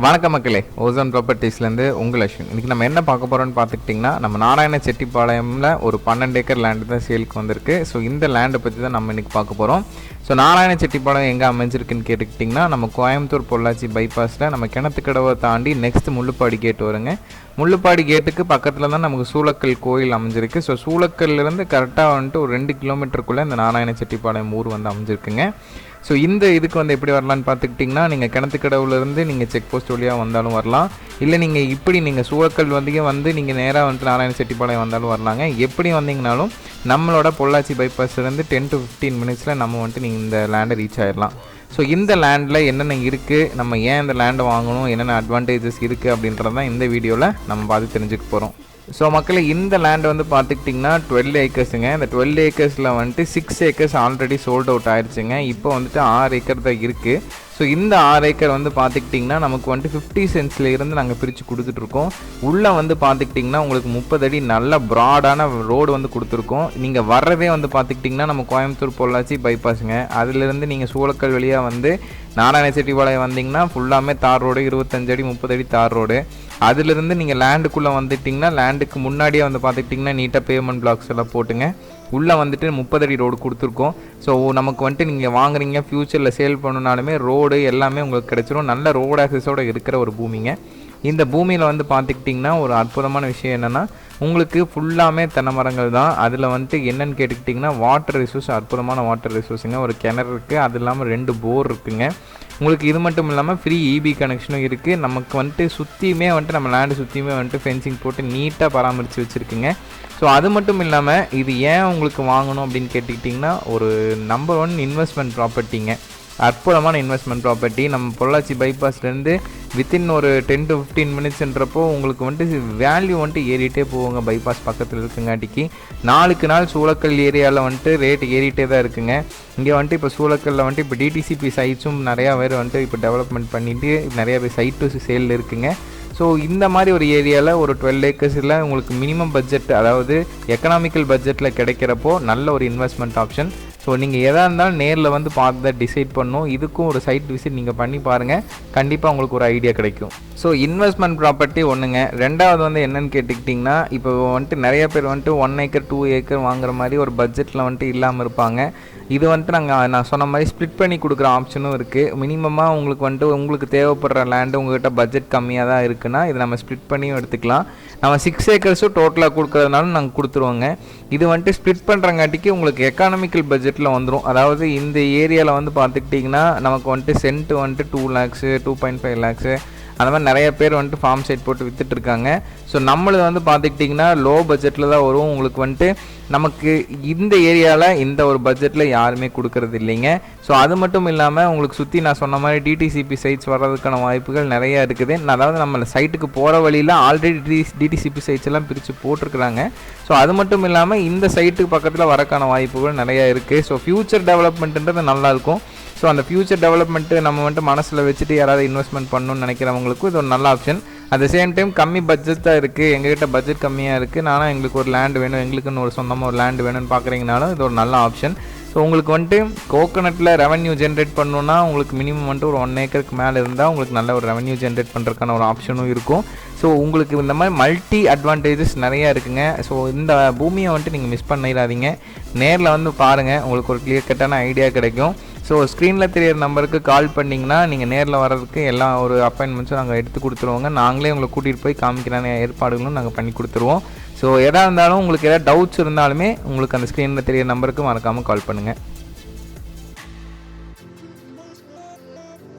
வணக்க மக்களே, ஓசோன் ப்ராப்பர்ட்டிஸ்லேருந்து உங்கள் அஸ்வின். இன்றைக்கி நம்ம என்ன பார்க்க போகிறோம்னு பார்த்துக்கிட்டிங்கன்னா, நம்ம நாராயண செட்டிப்பாளையமில் ஒரு 12 ஏக்கர் லேண்டு தான் சேலுக்கு வந்திருக்கு. ஸோ இந்த லேண்டை பற்றி தான் நம்ம இன்றைக்கி பார்க்க போகிறோம். ஸோ நாராயண செட்டிப்பாளையம் எங்கே அமைஞ்சிருக்குன்னு கேட்டுக்கிட்டிங்கன்னா, நம்ம கோயம்புத்தூர் பொள்ளாச்சி பைபாஸில் நம்ம கிணத்துக்கடவை தாண்டி நெக்ஸ்ட் முள்ளுப்பாடி கேட் வருங்க. முள்ளுப்பாடி கேட்டுக்கு பக்கத்தில் தான் நமக்கு சூளக்கல் கோயில் அமைஞ்சிருக்கு. ஸோ சூளக்கல்லேருந்து கரெக்டாக வந்துட்டு ஒரு 2 கிலோமீட்டருக்குள்ளே இந்த நாராயண செட்டிப்பாளையம் ஊர் வந்து அமைஞ்சிருக்குங்க. ஸோ இந்த இதுக்கு வந்து எப்படி வரலான்னு பார்த்துக்கிட்டிங்கன்னா, நீங்கள் கிணத்துக்கடவுலேருந்து நீங்கள் செக் போஸ்ட் வழியாக வந்தாலும் வரலாம், இல்லை நீங்கள் இப்படி நீங்கள் சூளக்கல் வந்து நீங்கள் நேராக வந்துட்டு நாராயண செட்டிப்பாளையம் வந்தாலும் வரலாங்க. எப்படி வந்தீங்கனாலும் நம்மளோட பொள்ளாச்சி பைபாஸ்லேருந்து 10 to 15 மினிட்ஸில் நம்ம வந்துட்டு நீங்கள் இந்த லேண்டை ரீச் ஆகிடலாம். ஸோ இந்த லேண்டில் என்னென்ன இருக்குது, நம்ம ஏன் இந்த லேண்டை வாங்கணும், என்னென்ன அட்வான்டேஜஸ் இருக்குது அப்படின்றது தான் இந்த வீடியோவில் நம்ம பார்த்து தெரிஞ்சுக்க போகிறோம். ஸோ மக்களே, இந்த லேண்ட் வந்து பார்த்துக்கிட்டிங்கன்னா 12 ஏக்கர்ஸுங்க. இந்த 12 ஏக்கர்ஸில் வந்துட்டு 6 ஏக்கர்ஸ் ஆல்ரெடி சோல்ட் அவுட் ஆயிடுச்சுங்க. இப்போ வந்துட்டு 6 ஏக்கர் தான் இருக்குது. ஸோ இந்த 6 ஏக்கர் வந்து பார்த்துக்கிட்டிங்கன்னா நமக்கு வந்துட்டு 50 சென்ட்ஸில் இருந்து நாங்கள் பிரித்து கொடுத்துட்ருக்கோம். உள்ளே வந்து பார்த்துக்கிட்டிங்கன்னா உங்களுக்கு 30 அடி நல்ல ப்ராடான ரோடு வந்து கொடுத்துருக்கோம். நீங்கள் வர்றதே வந்து பார்த்துக்கிட்டிங்கன்னா நம்ம கோயம்புத்தூர் பொள்ளாச்சி பைபாஸுங்க. அதிலிருந்து நீங்கள் சூளக்கல் வழியாக வந்து நாராயண செட்டிப்பாளையம் வந்தீங்கன்னா ஃபுல்லாமே தார் ரோடு, 25 அடி 30 அடி தார் ரோடு. அதிலிருந்து நீங்கள் லேண்டுக்குள்ளே வந்துட்டிங்கன்னா லேண்டுக்கு முன்னாடியே வந்து பார்த்துக்கிட்டிங்கன்னா நீட்டாக பேமெண்ட் பிளாக்ஸ் எல்லாம் போட்டுங்க உள்ளே வந்துட்டு 30 அடி ரோடு கொடுத்துருக்கோம். ஸோ நமக்கு வந்துட்டு நீங்கள் வாங்குறீங்க, ஃப்யூச்சரில் சேல் பண்ணணுனாலுமே ரோடு எல்லாமே உங்களுக்கு கிடச்சிரும். நல்ல ரோடு ஆக்சஸோடு இருக்கிற ஒரு பூமிங்க. இந்த பூமியில் வந்து பார்த்துக்கிட்டிங்கன்னா ஒரு அற்புதமான விஷயம் என்னென்னா, உங்களுக்கு ஃபுல்லாமே தென்னை மரங்கள் தான். அதில் வந்துட்டு என்னென்னு கேட்டுக்கிட்டிங்கன்னா வாட்டர் ரிசோர்ஸ், அற்புதமான வாட்டர் ரிசோர்ஸுங்க. ஒரு கிணறு இருக்குது, அது இல்லாமல் 2 போர் இருக்குங்க. உங்களுக்கு இது மட்டும் இல்லாமல் ஃப்ரீ இபி கனெக்ஷனும் இருக்குது. நமக்கு வந்துட்டு சுற்றியுமே வந்துட்டு நம்ம லேண்டு சுற்றியுமே வந்துட்டு ஃபென்சிங் போட்டு நீட்டாக பராமரித்து வச்சுருக்குங்க. ஸோ அது மட்டும் இல்லாமல் இது ஏன் உங்களுக்கு வாங்கணும் அப்படின்னு கேட்டுக்கிட்டிங்கன்னா, ஒரு நம்பர் 1 இன்வெஸ்ட்மெண்ட் ப்ராப்பர்ட்டிங்க. அற்புதமான இன்வெஸ்ட்மெண்ட் ப்ராப்பர்ட்டி. நம்ம பொள்ளாச்சி பைபாஸ்லேருந்து வித்தின் ஒரு 10 to 15 மினிட்ஸ்ன்றப்போ உங்களுக்கு வந்துட்டு வேல்யூ வந்துட்டு ஏறிட்டே போவாங்க. பைபாஸ் பக்கத்தில் இருக்குங்காட்டிக்கு நாளுக்கு நாள் சூளக்கல் ஏரியாவில் வந்துட்டு ரேட் ஏறிட்டே தான் இருக்குங்க. இங்கே வந்துட்டு இப்போ சூளக்கல்லில் வந்துட்டு இப்போ டிடிசிபி சைட்ஸும் நிறையா பேர் வந்துட்டு இப்போ டெவலப்மெண்ட் பண்ணிவிட்டு நிறையா பேர் சைட் டு சேல் இருக்குங்க. ஸோ இந்த மாதிரி ஒரு ஏரியாவில் ஒரு 12 ஏக்கர்ஸில் உங்களுக்கு மினிமம் பட்ஜெட், அதாவது எக்கனாமிக்கல் பட்ஜெட்டில் கிடைக்கிறப்போ நல்ல ஒரு இன்வெஸ்ட்மெண்ட் ஆப்ஷன். ஸோ நீங்கள் எதாக இருந்தாலும் நேரில் வந்து பார்த்து தான் டிசைட் பண்ணணும். இதுக்கும் ஒரு சைட் விசிட் நீங்கள் பண்ணி பாருங்கள், கண்டிப்பாக உங்களுக்கு ஒரு ஐடியா கிடைக்கும். ஸோ இன்வெஸ்ட்மெண்ட் ப்ராப்பர்ட்டி ஒன்றுங்க. ரெண்டாவது வந்து என்னென்னு கேட்டுக்கிட்டிங்கன்னா, இப்போ வந்துட்டு நிறைய பேர் வந்துட்டு 1 ஏக்கர் 2 ஏக்கர் வாங்குற மாதிரி ஒரு பட்ஜெட்டில் வந்துட்டு இல்லாமல் இருப்பாங்க. இது வந்துட்டு நான் சொன்ன மாதிரி ஸ்ப்ளிட் பண்ணி கொடுக்குற ஆப்ஷனும் இருக்குது. மினிமமாக உங்களுக்கு வந்துட்டு உங்களுக்கு தேவைப்படுற லேண்டு உங்கள்கிட்ட பட்ஜெட் கம்மியாக தான் இருக்குன்னா இதை நம்ம ஸ்ப்ளிட் பண்ணியும் எடுத்துக்கலாம். நம்ம 6 ஏக்கர்ஸும் டோட்டலாக கொடுக்குறதுனாலும் நாங்கள் கொடுத்துருவோங்க. இது வந்துட்டு ஸ்ப்ளிட் பண்ணுறங்காட்டிக்கு உங்களுக்கு எக்கானமிக்கல் பட்ஜெட்டில் வந்துடும். அதாவது இந்த ஏரியாவில் வந்து பார்த்துக்கிட்டிங்கன்னா நமக்கு வந்துட்டு சென்ட் வந்துட்டு 2 lakhs 2.5 lakhs அந்த மாதிரி நிறைய பேர் வந்துட்டு ஃபார்ம் சைட் போட்டு விற்றுட்ருக்காங்க. ஸோ நம்மளது வந்து பார்த்துக்கிட்டிங்கன்னா லோ பட்ஜெட்டில் தான் வரும். உங்களுக்கு வந்துட்டு நமக்கு இந்த ஏரியாவில் இந்த ஒரு பட்ஜெட்டில் யாருமே கொடுக்கறது இல்லைங்க. ஸோ அது மட்டும் இல்லாமல் உங்களுக்கு சுற்றி நான் சொன்ன மாதிரி டிடிசிபி சைட்ஸ் வர்றதுக்கான வாய்ப்புகள் நிறையா இருக்குது. அதாவது நம்ம சைட்டுக்கு போகிற வழியில் ஆல்ரெடி டிடிசிபி சைட்ஸ் எல்லாம் பிரித்து போட்டிருக்கிறாங்க. ஸோ அது மட்டும் இல்லாமல் இந்த சைட்டுக்கு பக்கத்தில் வரக்கான வாய்ப்புகள் நிறையா இருக்குது. ஸோ ஃப்யூச்சர் டெவலப்மெண்ட்டுன்றது நல்லாயிருக்கும். ஸோ அந்த ஃப்யூச்சர் டெவலப்மெண்ட்டு நம்ம வந்துட்டு மனசில் வச்சுட்டு யாராவது இன்வெஸ்ட்மெண்ட் பண்ணணும்னு நினைக்கிறவங்களுக்கும் இது ஒரு நல்ல option. At the same time கம்மி பட்ஜெட் தான் இருக்குது, எங்ககிட்ட பட்ஜெட் கம்மியாக இருக்குது, நானும் எங்களுக்கு ஒரு லேண்டு வேணும், எங்களுக்குன்னு ஒரு சொந்தமாக ஒரு லேண்டு வேணும்னு பார்க்குறீங்கனாலும் இது ஒரு நல்ல ஆப்ஷன். ஸோ உங்களுக்கு வந்துட்டு கோகோனட்டில் ரெவன்யூ ஜென்ரேட் பண்ணணுன்னா உங்களுக்கு மினிமம் வந்துட்டு ஒரு 1 ஏக்கருக்கு மேலே இருந்தால் உங்களுக்கு நல்ல ஒரு ரெவன்யூ ஜென்ரேட் பண்ணுறதுக்கான ஒரு ஆப்ஷனும் இருக்கும். ஸோ உங்களுக்கு இந்த மாதிரி மல்டி அட்வான்டேஜஸ் நிறையா இருக்குங்க. ஸோ இந்த பூமியை வந்துட்டு நீங்கள் மிஸ் பண்ணிடாதீங்க, நேரில் வந்து பாருங்கள், உங்களுக்கு ஒரு கிளியர் கட்டான ஐடியா கிடைக்கும். ஸோ ஸ்க்ரீனில் தெரியிற நம்பருக்கு கால் பண்ணிங்கன்னா நீங்கள் நேரில் வர்றதுக்கு எல்லா ஒரு அப்பாயின்மெண்ட்ஸும் நாங்கள் எடுத்து கொடுத்துருவோங்க. நாங்களே உங்களை கூட்டிகிட்டு போய் காமிக்கிறான ஏற்பாடுகளும் நாங்கள் பண்ணி கொடுத்துருவோம். ஸோ எதாக இருந்தாலும் உங்களுக்கு எதாவது டவுட்ஸ் இருந்தாலுமே உங்களுக்கு அந்த ஸ்க்ரீனில் தெரியிற நம்பருக்கு மறக்காமல் கால் பண்ணுங்கள்.